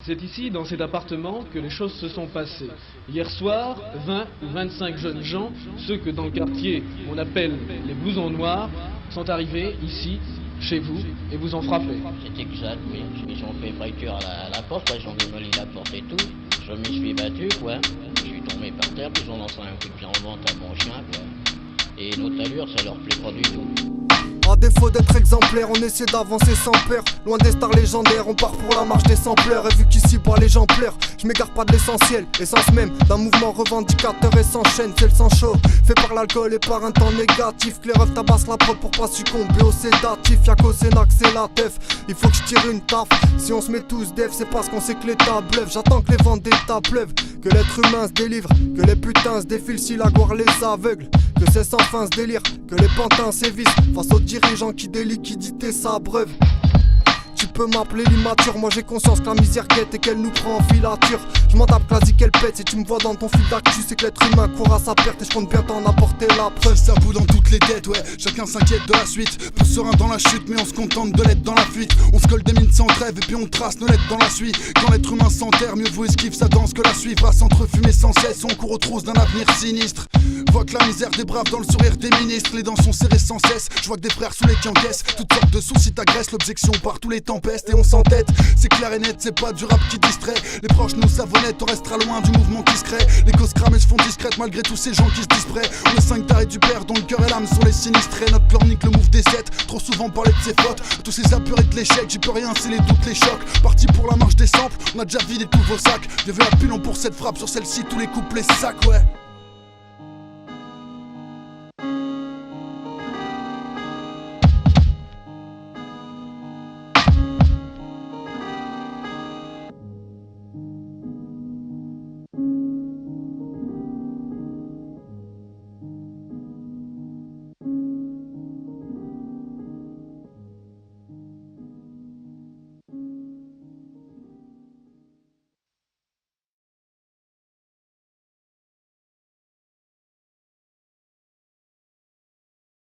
C'est ici, dans cet appartement, que les choses se sont passées. Hier soir, 20 ou 25 jeunes gens, ceux que dans le quartier on appelle les blousons noirs, sont arrivés ici, chez vous, et vous ont frappé. C'est exact, oui. Ils ont fait fracture à la porte, quoi. Ils ont démoli la porte et tout. Je m'y suis battu, quoi. Je suis tombé par terre, puis ils ont lancé un coup de pied en ventre à mon chien, quoi. Et notre allure, ça leur plaît pas du tout. À défaut d'être exemplaire, on essaie d'avancer sans peur. Loin des stars légendaires, on part pour la marche des sampleurs. Et vu qu'ici bas les gens pleurent, je m'égare pas de l'essentiel. Essence même d'un mouvement revendicateur et s'enchaîne. C'est le sang chaud, fait par l'alcool et par un temps négatif. Que les refs tabassent la prod pour pas succomber au sédatif. Y'a qu'au Sénat que c'est la teuf, il faut que je tire une taf. Si on se met tous def, c'est parce qu'on sait que l'état bluffe. J'attends que les vendettas pleuvent, que l'être humain se délivre, que les putains se défilent si la gloire les aveugle. Que c'est sans fin ce délire, que les pantins sévissent face aux dirigeants qui des liquidités s'abreuvent. Tu peux m'appeler l'immature, moi j'ai conscience que la misère guette et qu'elle nous prend en filature. Je m'en tape quasi qu'elle pète, si tu me vois dans ton fil d'actu, c'est que l'être humain court à sa perte et je compte bien t'en apporter la preuve. Ça bout dans toutes les têtes, ouais, chacun s'inquiète de la suite. Plus serein dans la chute, mais on se contente de l'être dans la fuite. On se colle des mines sans trêve et puis on trace nos lettres dans la suite. Quand l'être humain s'enterre, mieux vaut esquive sa danse que la suivre. S'entrefumer sans cesse, on court aux trousses d'un avenir sinistre. Vois que la misère des braves dans le sourire des ministres. Les dents sont serrées sans cesse, je vois que des frères sous les qui encaissent toutes sortes de soucis t'agressent, l'objection par tous les tempestes et on s'entête. C'est clair et net, c'est pas du rap qui distrait. Les proches nous savonnettes, on restera loin du mouvement qui se crée. Les causes cramées se font discrètes malgré tous ces gens qui se dispraient. On est 5 tarés du père dont le cœur et l'âme sont les sinistrés. Notre chronique le move des 7, trop souvent parler de ses fautes. Tous ces apurés de l'échec, j'y peux rien, c'est les doutes, les chocs. Parti pour la marche des samples, on a déjà vidé tous vos sacs. J'ai vu la pilon pour cette frappe, sur celle-ci tous les couplets sacs, ouais.